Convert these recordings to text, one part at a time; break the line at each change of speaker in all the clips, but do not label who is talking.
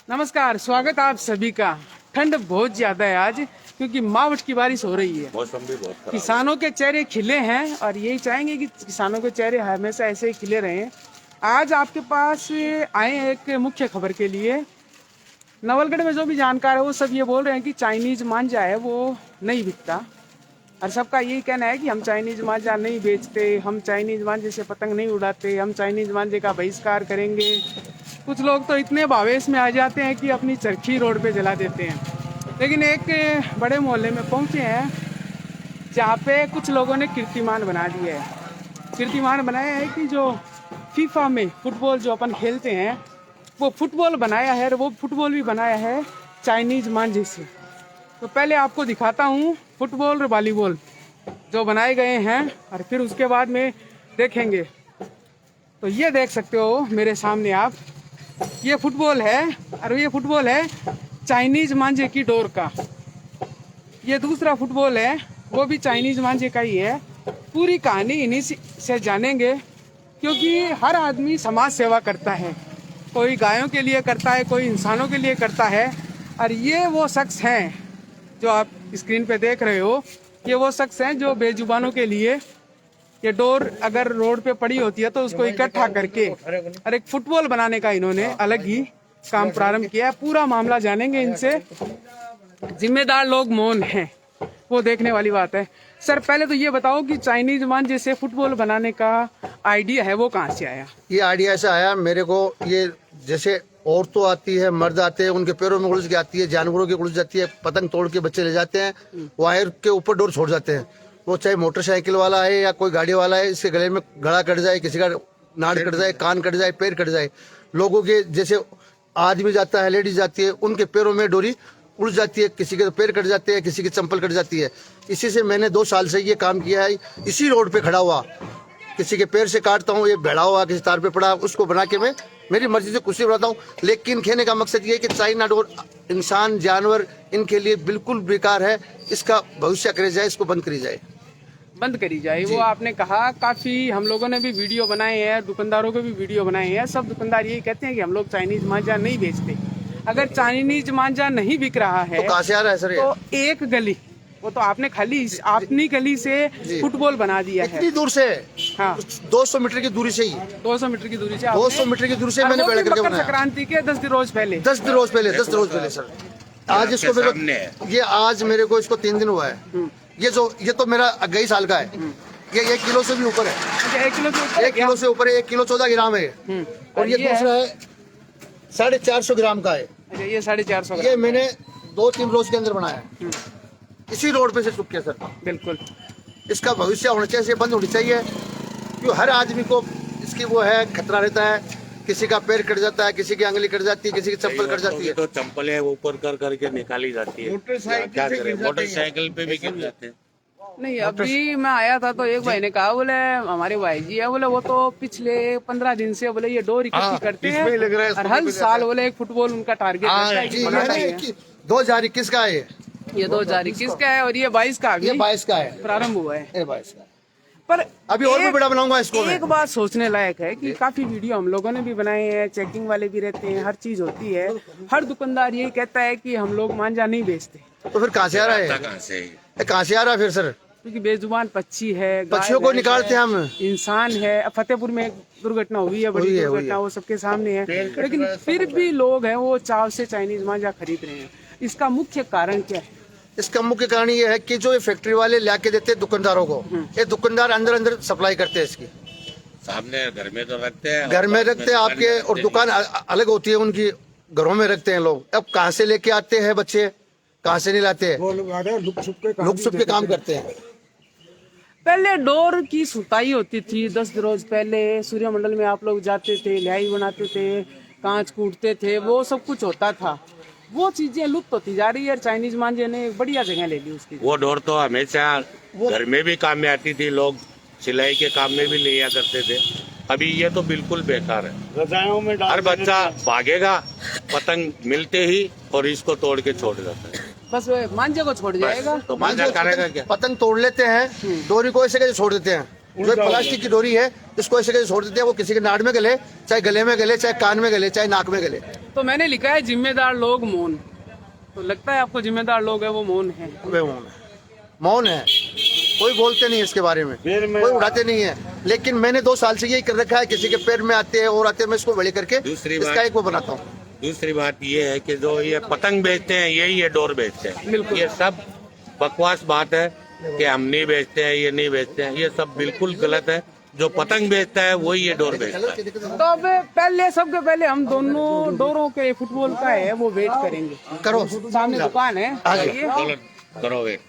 नमस्कार, स्वागत आप सभी का। ठंड बहुत ज्यादा है आज क्योंकि मावठ की बारिश हो रही है।
मौसम भी बहुत खराब।
किसानों के चेहरे खिले हैं और यही चाहेंगे कि किसानों के चेहरे हमेशा ऐसे ही खिले रहें। आज आपके पास आए हैं एक मुख्य खबर के लिए। नवलगढ़ में जो भी जानकार है वो सब ये बोल रहे हैं कि चाइनीज मांझा है वो नहीं बिकता और सबका यही कहना है कि हम चाइनीज मांझा नहीं बेचते, हम चाइनीज मांझे से पतंग नहीं उड़ाते, हम चाइनीज मांझे का बहिष्कार करेंगे। कुछ लोग तो इतने भावेश में आ जाते हैं कि अपनी चरखी रोड पे जला देते हैं। लेकिन एक बड़े मोहल्ले में पहुंचे हैं जहाँ पे कुछ लोगों ने कीर्तिमान बना दिया है। कीर्तिमान बनाया है कि जो फीफा में फुटबॉल जो अपन खेलते हैं वो फुटबॉल बनाया है और वो फुटबॉल भी बनाया है चाइनीज मांझे से। तो पहले आपको दिखाता हूँ फुटबॉल और वॉलीबॉल जो बनाए गए हैं और फिर उसके बाद में देखेंगे। तो ये देख सकते हो मेरे सामने आप, ये फुटबॉल है और ये फुटबॉल है चाइनीज मांझे की डोर का। ये दूसरा फुटबॉल है वो भी चाइनीज मांझे का ही है। पूरी कहानी इन्हीं से जानेंगे क्योंकि हर आदमी समाज सेवा करता है, कोई गायों के लिए करता है, कोई इंसानों के लिए करता है। और ये वो शख्स हैं जो आप स्क्रीन पे देख रहे हो, ये वो शख्स हैं जो बेजुबानों के लिए ये डोर अगर रोड पे पड़ी होती है तो उसको इकट्ठा करके और एक फुटबॉल बनाने का इन्होंने अलग ही काम प्रारंभ किया है। पूरा मामला जानेंगे इनसे। जिम्मेदार लोग मौन हैं, वो देखने वाली बात है। सर पहले तो ये बताओ कि चाइनीज मांझे से फुटबॉल बनाने का आइडिया है वो कहाँ से आया? ये
आइडिया ऐसा आया मेरे को, ये जैसे औरतों आती है, मर्द आते हैं, उनके पैरों में उलझ के आती है, जानवरों की उलझ जाती है, पतंग तोड़ के बच्चे ले जाते हैं, वायर के ऊपर डोर छोड़ जाते हैं। वो चाहे मोटरसाइकिल वाला है या कोई गाड़ी वाला है, इसके गले में गला कट जाए, किसी का नाड़ कट जाए, कान कट जाए, पैर कट जाए। लोगों के जैसे आदमी जाता है, लेडीज जाती है, उनके पैरों में डोरी उलझ जाती है, किसी के पैर कट जाते हैं, किसी की चंपल कट जाती है। इसी से मैंने 2 साल से ये काम किया है। इसी रोड पे खड़ा हुआ किसी के पैर से काटता हूँ, ये बैठा हुआ किसी तार पे पड़ा, उसको बना के मैं मेरी मर्जी से कुछ नहीं बनाता हूँ। लेकिन कहने का मकसद ये है कि चाइना डोर इंसान, जानवर, इनके लिए बिल्कुल बेकार है। इसका भविष्य करी जाए, इसको बंद करी जाए,
बंद करी जाए। वो आपने कहा, काफी हम लोगों ने भी वीडियो बनाए हैं, दुकानदारों के भी वीडियो बनाए हैं। सब दुकानदार यही कहते हैं कि हम लोग चाइनीज मांझा नहीं बेचते। अगर चाइनीज मांझा नहीं बिक रहा है
तो कहाँ से आ रहा है सर?
तो एक गली, वो तो आपने खाली अपनी गली से फुटबॉल बना दिया है।
इतनी दूर से? हाँ, 200 मीटर की दूरी से ही।
200 मीटर की दूरी से
200 मीटर की दूरी से मैंने बैठ करके बनाया।
संक्रांति के 10 रोज पहले
10 रोज पहले सर। आज इसको ये आज मेरे को इसको 3 दिन हुआ है। ये तो मेरा 21 साल का है। ये 1 किलो से भी ऊपर है। 1 किलो से ऊपर है। 1 किलो 14 ग्राम है। और ये दूसरा है 450 ग्राम का है।
ये 450।
ये मैंने 2-3 रोज के अंदर बनाया, इसी रोड पे से चुप किया सर।
बिल्कुल,
इसका भविष्य होना चाहिए, बंद होनी चाहिए। क्यों हर आदमी को इसकी वो है, खतरा रहता है। किसी का पैर कट जाता है, किसी की अंगली कट जाती है, किसी की चप्पल कट जाती है।
तो चप्पल है ऊपर कर करके निकाली जाती है। मोटरसाइकिल पे भी गिर जाते हैं।
नहीं, अभी मैं आया था तो एक भाई ने कहा, बोले हमारे भाई जी है, बोले वो तो पिछले 15 दिन से बोले ये डोर इकट्ठी करते हैं और हर साल बोले एक फुटबॉल उनका टारगेट रहता है।
2021 का है
ये 2021 का है और ये 22 का,
ये 22 का है,
प्रारंभ हुआ है।
22 का।
पर
अभी और भी बड़ा बनाऊंगा इसको।
एक बात सोचने लायक है कि काफी वीडियो हम लोगों ने भी बनाए हैं, चेकिंग वाले भी रहते हैं, हर चीज होती है। हर दुकानदार यही कहता है कि हम लोग मांझा नहीं बेचते।
तो फिर कहाँ से आ रहा है? कहाँ से आ रहा है फिर सर?
क्योंकि बेजुबान पक्षी है,
पक्षियों को निकालते हैं हम,
इंसान है। फतेहपुर में एक दुर्घटना हुई है, बड़ी दुर्घटना, वो सबके सामने है। लेकिन फिर भी लोग हैं वो चाव से चाइनीज मांझा खरीद रहे हैं। इसका मुख्य कारण क्या है?
इसका मुख्य कारण ये है कि जो ये फैक्ट्री वाले ला के देते हैं दुकानदारों को, ये दुकानदार अंदर सप्लाई करते हैं इसकी।
सामने घर में तो रखते हैं,
घर में रखते हैं आपके, और दुकान अलग होती है उनकी, घरों में रखते हैं लोग। अब कहाँ से लेके आते हैं बच्चे, कहाँ से नहीं लाते हैं, लुक छुप के काम करते हैं।
पहले डोर की सुताई होती थी 10 रोज पहले। सूर्यमंडल में आप लोग जाते थे, लिहाई बनाते थे, कांच कूटते थे, वो सब कुछ होता था। वो चीजें लुप्त होती जा रही है। चाइनीज मांझे ने एक बढ़िया जगह ले ली उसकी।
वो डोर तो हमेशा घर में भी काम में आती थी, लोग सिलाई के काम में भी लिया करते थे। अभी ये तो बिल्कुल बेकार है। रजाइयों में हर बच्चा भागेगा पतंग मिलते ही और इसको तोड़ के छोड़ जाता है।
बस मांझे को छोड़ जाएगा
तो मांझा करेगा क्या?
पतंग तोड़ लेते हैं, डोरी को ऐसे कैसे छोड़ देते हैं। जो प्लास्टिक की डोरी है इसको ऐसे कैसे छोड़ देते हैं। वो किसी के नाड़ में गले, चाहे गले में गले, चाहे कान में गले, चाहे नाक में गले।
तो मैंने लिखा है जिम्मेदार लोग मौन, तो लगता है आपको जिम्मेदार लोग है वो मौन है?
वे मौन है, कोई बोलते नहीं इसके बारे में, कोई उड़ाते नहीं है। लेकिन मैंने 2 साल से यही कर रखा है, किसी के पैर में आते हैं और आते हैं, मैं इसको बड़े करके इसका एक वो बनाता हूँ।
दूसरी बात ये है कि जो ये पतंग बेचते हैं यही ये डोर बेचते हैं।
बिल्कुल।
ये सब बकवास बात है कि हम नहीं बेचते हैं, ये नहीं बेचते हैं, ये सब बिल्कुल गलत है। जो पतंग बेचता है वही ये डोर बेचता है।
तो अब पहले सबके पहले हम दोनों डोरों के फुटबॉल का है वो वेट करेंगे।
करो,
सामने दुकान है,
आ जाओ।
आइए।
चलो करो वेट।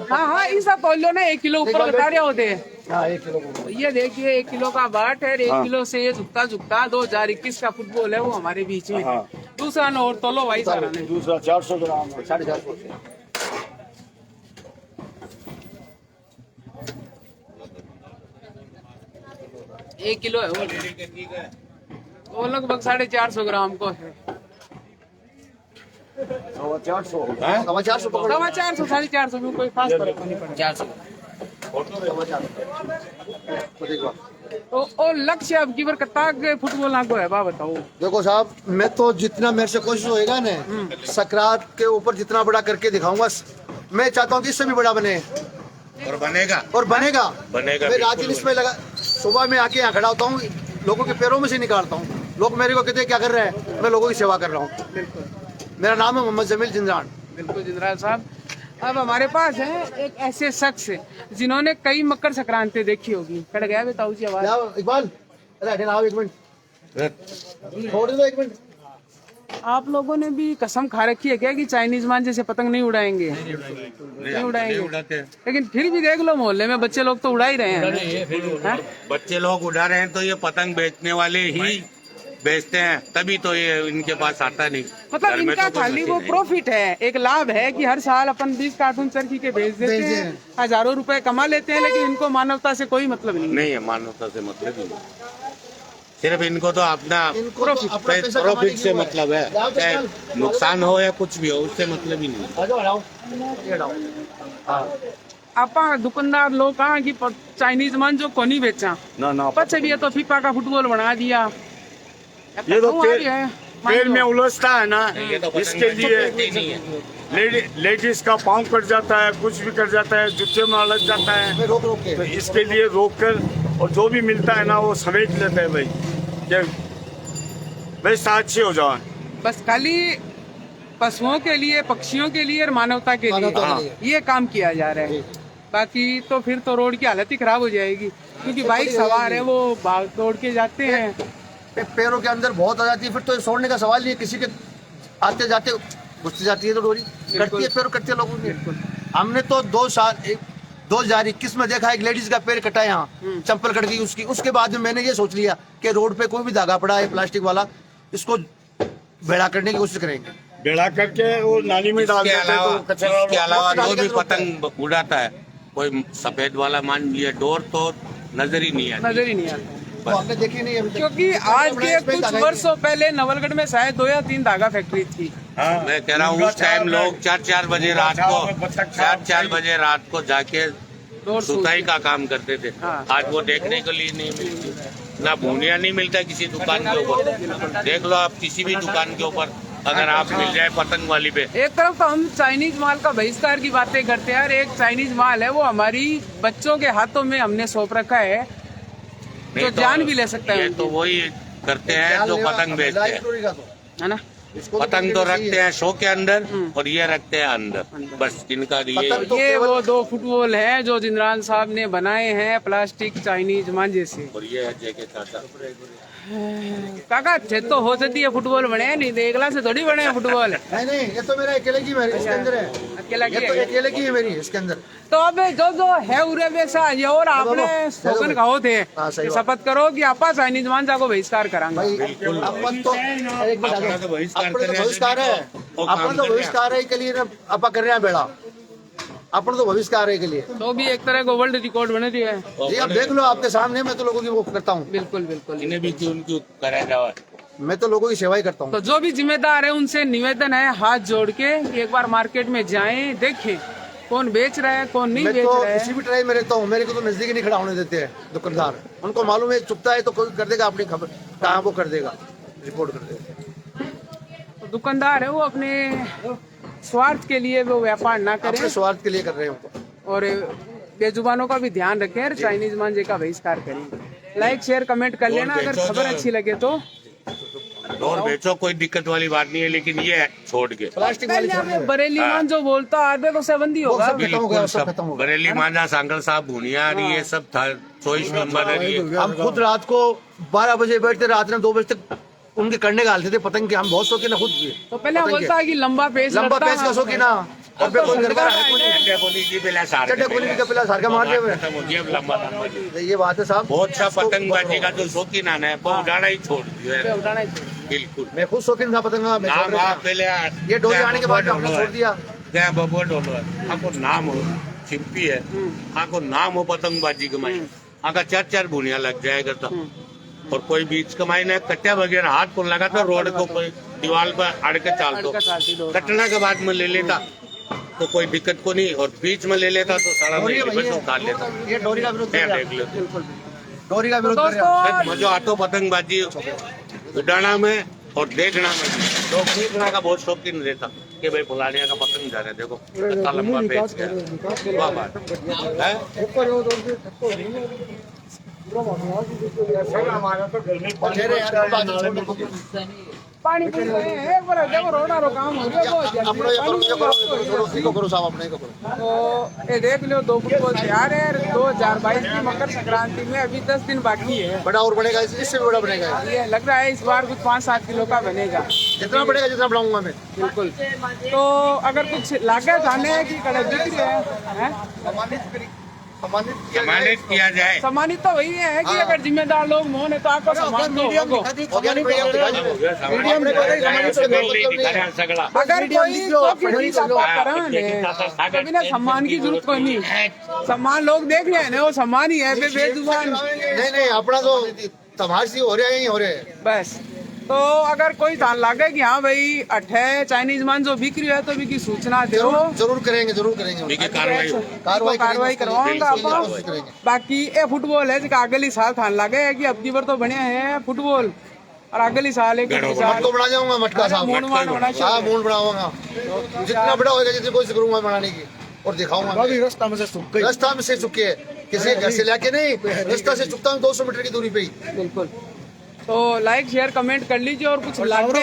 हाँ हाँ, ऐसा तोल लो ना, 1 किलो ऊपर बता रहे होते हैं।
हाँ, 1 किलो।
ये देखिए 1 किलो का बाट है, 1 किलो से ये झुकता झुकता 2021 का फुटबॉल है वो हमारे बीच में। दूसरा नोट तोलो भाई सारा ने।
दूसरा 400 ग्राम, 450।
1 किलो है वो लगभग 450 ग्राम को है।
400
हाँ?
450 पकड़ो।
450 450 में कोई खास फर्क नहीं पड़ता।
400
तो और लक्ष्य अब की बार कत्ता के फुटबॉल ना को है बा बताओ।
देखो साहब, मैं तो जितना मेरे से कोशिश होएगा ना, सकरात के ऊपर जितना बड़ा करके दिखाऊंगा। मैं चाहता हूँ कि इससे भी बड़ा बने
और बनेगा
और बनेगा।
बनेगा
मैं रात
बिल्कुल
दिन इसमें लगा, सुबह में आके यहाँ खड़ा होता हूँ, लोगों के पैरों में से निकालता हूँ। लोग मेरे को कहते हैं क्या कर रहे हैं, मैं लोगों की सेवा कर रहा हूँ।
बिल्कुल
मेरा नाम है मोहम्मद जमील जिंदान।
बिल्कुल जिंद्राल साहब। अब हमारे पास है एक ऐसे शख्स जिन्होंने कई मकर संक्रांति देखी होगी। कट गया बताऊ जी आवाज।
इकबाल, अरे हटे ना, आओ 1 मिनट, छोड़ दो 1 मिनट।
आप लोगों ने भी कसम खा रखी है क्या कि चाइनीज मान जैसे पतंग नहीं उड़ाएंगे? नहीं उड़ाएंगे,
उड़ाते हैं।
लेकिन फिर भी देख लो मोहल्ले में बच्चे लोग तो उड़ा ही रहे हैं। हाँ?
बच्चे लोग उड़ा रहे हैं तो ये पतंग बेचने वाले ही बेचते हैं, तभी तो ये इनके पास आता नहीं।
मतलब
घर में
इनका
तो कोई
खाली वो
मशीन नहीं।
प्रॉफिट है, एक लाभ है कि हर साल अपन 20 कार्टून चरखी के बेच देते हैं, हजारों रुपए कमा लेते हैं, लेकिन इनको मानवता से कोई मतलब नहीं है।
नहीं है, मानवता से मतलब ही नहीं। सिर्फ इनको तो अपना
इनको तो अपना पैसा कमाने
प्रॉफिट
की
से
वो है।
मतलब है, चाहे नुकसान हो या कुछ भी हो, उससे मतलब ही नहीं है।
आ जाओ, हटाओ, ये हटाओ। हाँ,
आपा दुकानदार लोग कहा कि चाइनीज मान जो कोनी बेचा
ना
पचे भी है तो फीफा का फुटबॉल बना दिया।
ये तो
कहूँ आ रही है, मान
पैर
लो।
में उलझता है ना,
ये तो पतंग
इसके
बेचते
लिए
नहीं है।
लेडीज का पाँव कट जाता है, कुछ भी कट जाता है, जूते में उलझ जाता है।
मैं रोक के
तो इसके लिए रोक कर और जो भी मिलता है ना वो समेट लेते हैं भाई, कि व्यवस्था अच्छी हो जाए।
बस खाली पशुओं के लिए, पक्षियों के लिए और मानवता के
मानवता
हाँ।
के लिए।
ये काम किया जा रहा है। बाकी तो फिर तो रोड की हालत ही खराब हो जाएगी, क्योंकि बाइक सवार है वो भाग दौड़ के जाते हैं।
पैरों के अंदर बहुत आ जाती है, फिर तो छोड़ने का सवाल नहीं है। किसी के आते जाते घुसती जाती है तो डोरी कटती है, पैरों कटती है लोगों की। हमने तो 2021 में देखा एक लेडीज का पैर कटा यहाँ, चप्पल कट गई उसकी। उसके बाद में मैंने ये सोच लिया कि रोड पे कोई भी धागा पड़ा है प्लास्टिक वाला, इसको बेड़ा करने की कोशिश करेंगे।
बेड़ा करके वो नाली में डाल
इसके
देते हैं
अलावा
तो कचरा
इसके अलावा
डाल
जो
के
भी
तो
पतंग उड़ाता है, कोई सफेद वाला मान लिया डोर तो नजर ही नहीं आती।
नजर ही नहीं आता।
तो आपने देखी नहीं अभी तक।
क्योंकि आज के कुछ वर्षों पहले नवलगढ़ में शायद 2 या 3 धागा फैक्ट्री थी।
हाँ।
मैं कह रहा हूँ उस टाइम लोग 4-4 बजे रात को 4-4 बजे रात को जाके
डोर
सुताई का काम करते थे।
हाँ।
आज वो देखने के लिए नहीं मिलती, ना भूनिया नहीं मिलता किसी दुकान के ऊपर। देख लो आप किसी भी दुकान के ऊपर अगर आप मिल जाए पतंग वाली पे।
एक तरफ तो हम चाइनीज माल का बहिष्कार की बातें करते हैं, और एक चाइनीज माल है वो हमारी बच्चों के हाथों में हमने सौंप रखा है,
नहीं
जो
तो
जान भी ले सकता है
ये
उनकी।
तो वही करते हैं जो पतंग बेचते हैं।
है ना?
पतंग तो रखते हैं शो के अंदर और ये रखते हैं अंदर, बस इनका ये
पतंग तो
ये
केवल-
वो 2 फुटबॉल है जो जिंद्रान साहब ने बनाए हैं प्लास्टिक चाइनीज मांझे से।
और ये है जेके चाचा।
काका थे तो हो सकती है फुटबॉल बने, नहीं देखला से थोड़ी बने हैं फुटबॉल।
नहीं नहीं, ये तो मेरा अकेले की मेरी इसके अंदर है।
अकेला
ये तो
किया।
अकेले की है मेरी इसके अंदर।
तो अब जो है उरे वैसा ये, और आपने स्लोगन कहो थे
हाँ, सही
कि
बात।
शपथ करो कि आपा चाइनीज मांझा को बहिष्कार करांगे।
भाई अपन तो एक मिनट
अपना तो बहिष्कार
अपन तो
कर रहे हैं,
बहिष्कार है,
वो काम
अपन तो
कर रहे हैं।
बहिष्कार है के लिए ना अपा कर रहे हैं बेड़ा। अपन तो बहिष्कार है के लिए
तो भी एक तरह को वर्ल्ड रिकॉर्ड बने दिया है।
जी। अब देख लो आपके सामने, मैं तो लोगों की वो करता हूँ।
बिल्कुल बिल्कुल।
इन्हें भी क्यों उनकी कराया जाए।
मैं तो लोगों की सेवा ही करता हूँ।
तो जो भी जिम्मेदार है उनसे निवेदन है हाथ जोड़ के कि एक बार मार्केट में जाएं, देखें कौन बेच रहा है कौन नहीं
मैं
बेच
तो
रहा है।
किसी भी ट्राई में रहता हूँ, मेरे को तो नजदीक ही नहीं खड़ा होने देते हैं दुकानदार। उनको मालूम है चुपता है तो कोई कर देगा अपनी खबर, कहाँ वो कर देगा, रिपोर्ट कर देगा।
तो दुकानदार है वो अपने स्वार्थ के लिए वो व्यापार ना करें
अपने स्वार्थ के लिए कर रहे हैं उनको।
और बेजुबानों का भी ध्यान रखें और चाइनीज मांझे का बहिष्कार करें। लाइक शेयर कमेंट कर लेना अगर खबर अच्छी लगे तो।
और बेचो, कोई दिक्कत वाली बात नहीं है, लेकिन ये छोड़ के
प्लास्टिक वाली छोड़ दे।
बरेली मान जो बोलता आधे तो सेबंदी होगा।
सब खत्म हो गया, सब
सब
खत्म हो गया।
बरेली मांझा, सांगल साहब, भुनिया, ये सब था 24 नंबर है ये।
हम खुद रात को 12 बजे बैठते, रात में 2 बजे तक उनके करने का थे पतंग के। हम बहुत शौकीन है खुद भी।
तो पहले बोलता है कि लंबा पेच
लंबा
लगता
पेच का
है।
शौकीन है। और पे कोई घर का
चड्डे कोली जी पहले सार
चड्डे कोली भी का पिला सार का मार दिया हुए।
खत्म हो गया, अब लंबा लंबा जी।
ये बात है साहब।
बहुत सा पतंगबाजी का जो शौकीन आना है वो उड़ाना ही छोड़ दिया
पे
है।
उठाना ही चाहिए।
बिल्कुल।
मैं खुद शौकीन था पतंग का, मैं छोड़
नाम
रहा
आप
था।
पहले
ये डोरी आने के बाद हमने छोड़ दिया।
क्या बबुआ डोलो है, आपको नाम हो चिंपी है, आपको नाम हो पतंगबाजी कमाई, आका 4-4 भुनिया लग जाएगा तो। और कोई बीच कमाई ना कट्टा वगैरह हाथ को लगा तो रोड को कोई दीवार पर अड़ के चाल दो,
अड़ के चालती दो।
कटना के बाद में ले लेता तो कोई दिक्कत को नहीं, और बीच में ले लेता तो सारा महीने बस उतार लेता।
ये डोरी का विरोध कर
क्या
रहा
देख लो,
डोरी का विरोध कर रहा
दोस्तों
मजा आतो पतंगबाजी उड़ाना में और देखना में। लोग देखना का बहुत शौकीन रहता कि भाई फुलाने का पतंग जा रहे, देखो कितना लंबा पेच गया, वाह बात है।
पानी पी रहे हैं एक बार देखो रोड़ा रो काम हो गया बहुत जल्दी।
अपना ये करो,
पानी
ये करो, इसी को करो साहब, अपने को करो।
तो ये देख लो 2 फुटबॉल तैयार है। 2022 की मकर संक्रांति में अभी 10 दिन बाकी है।
बड़ा और बनेगा, इससे भी बड़ा बनेगा।
ये लग रहा है इस बार कुछ 5-7 किलो का बनेगा।
जितना बढ़ेगा जितना बढ़ाऊंगा मैं।
बिल्कुल। तो अगर कुछ लागत आने की कड़े बिक्री है
सम्मानित किया जाए।
सम्मानित तो वही है कि अगर जिम्मेदार लोग मोहन है तो आपको सम्मान तो होगा। अगर कोई कभी ना सम्मान की जरूरत कोई नहीं। सम्मान लोग देख रहे हैं ना, वो सम्मान ही है बेजुबान।
नहीं अपना तो तमाशे हो रहे हैं, हो रहे हैं
बस तो अगर कोई तान लागे कि हाँ भाई अठे चाइनीज मान जो बिक्री है तो बिकी सूचना दो।
जरूर करेंगे, जरूर करेंगे।
कार्रवाई करवाऊंगा
कोशिश करेंगे।
बाकी ये फुटबॉल है जिसका अगली साल थान लागे है कि अब की बार तो बढ़िया है फुटबॉल और अगली साल है
मटको बना जाऊंगा, मटका साहब। हाँ, मूड बनाऊंगा। जितना बड़ा होगा जितनी कोशिश करूंगा बनाने की और दिखाऊंगा। रास्ता में से चुके है, किसी घर से लाके नहीं, रास्ता से चुकता हूँ 200 मीटर की दूरी पे ही।
बिल्कुल। तो लाइक शेयर कमेंट कर लीजिए और कुछ लागे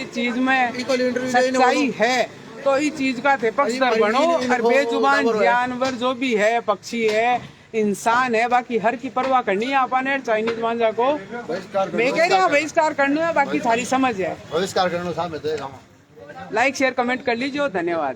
इस चीज में सच्चाई है तो इस चीज का थे पक्षधर बनो। और बेजुबान जानवर जो भी है, पक्षी है, इंसान है, बाकी हर की परवाह करनी है अपन चाइनीज मांझा को। मैं कह रही हूँ बहिष्कार करना है, बाकी सारी समझ है।
बहिष्कार करना साहब।
लाइक शेयर कमेंट कर लीजिए, धन्यवाद।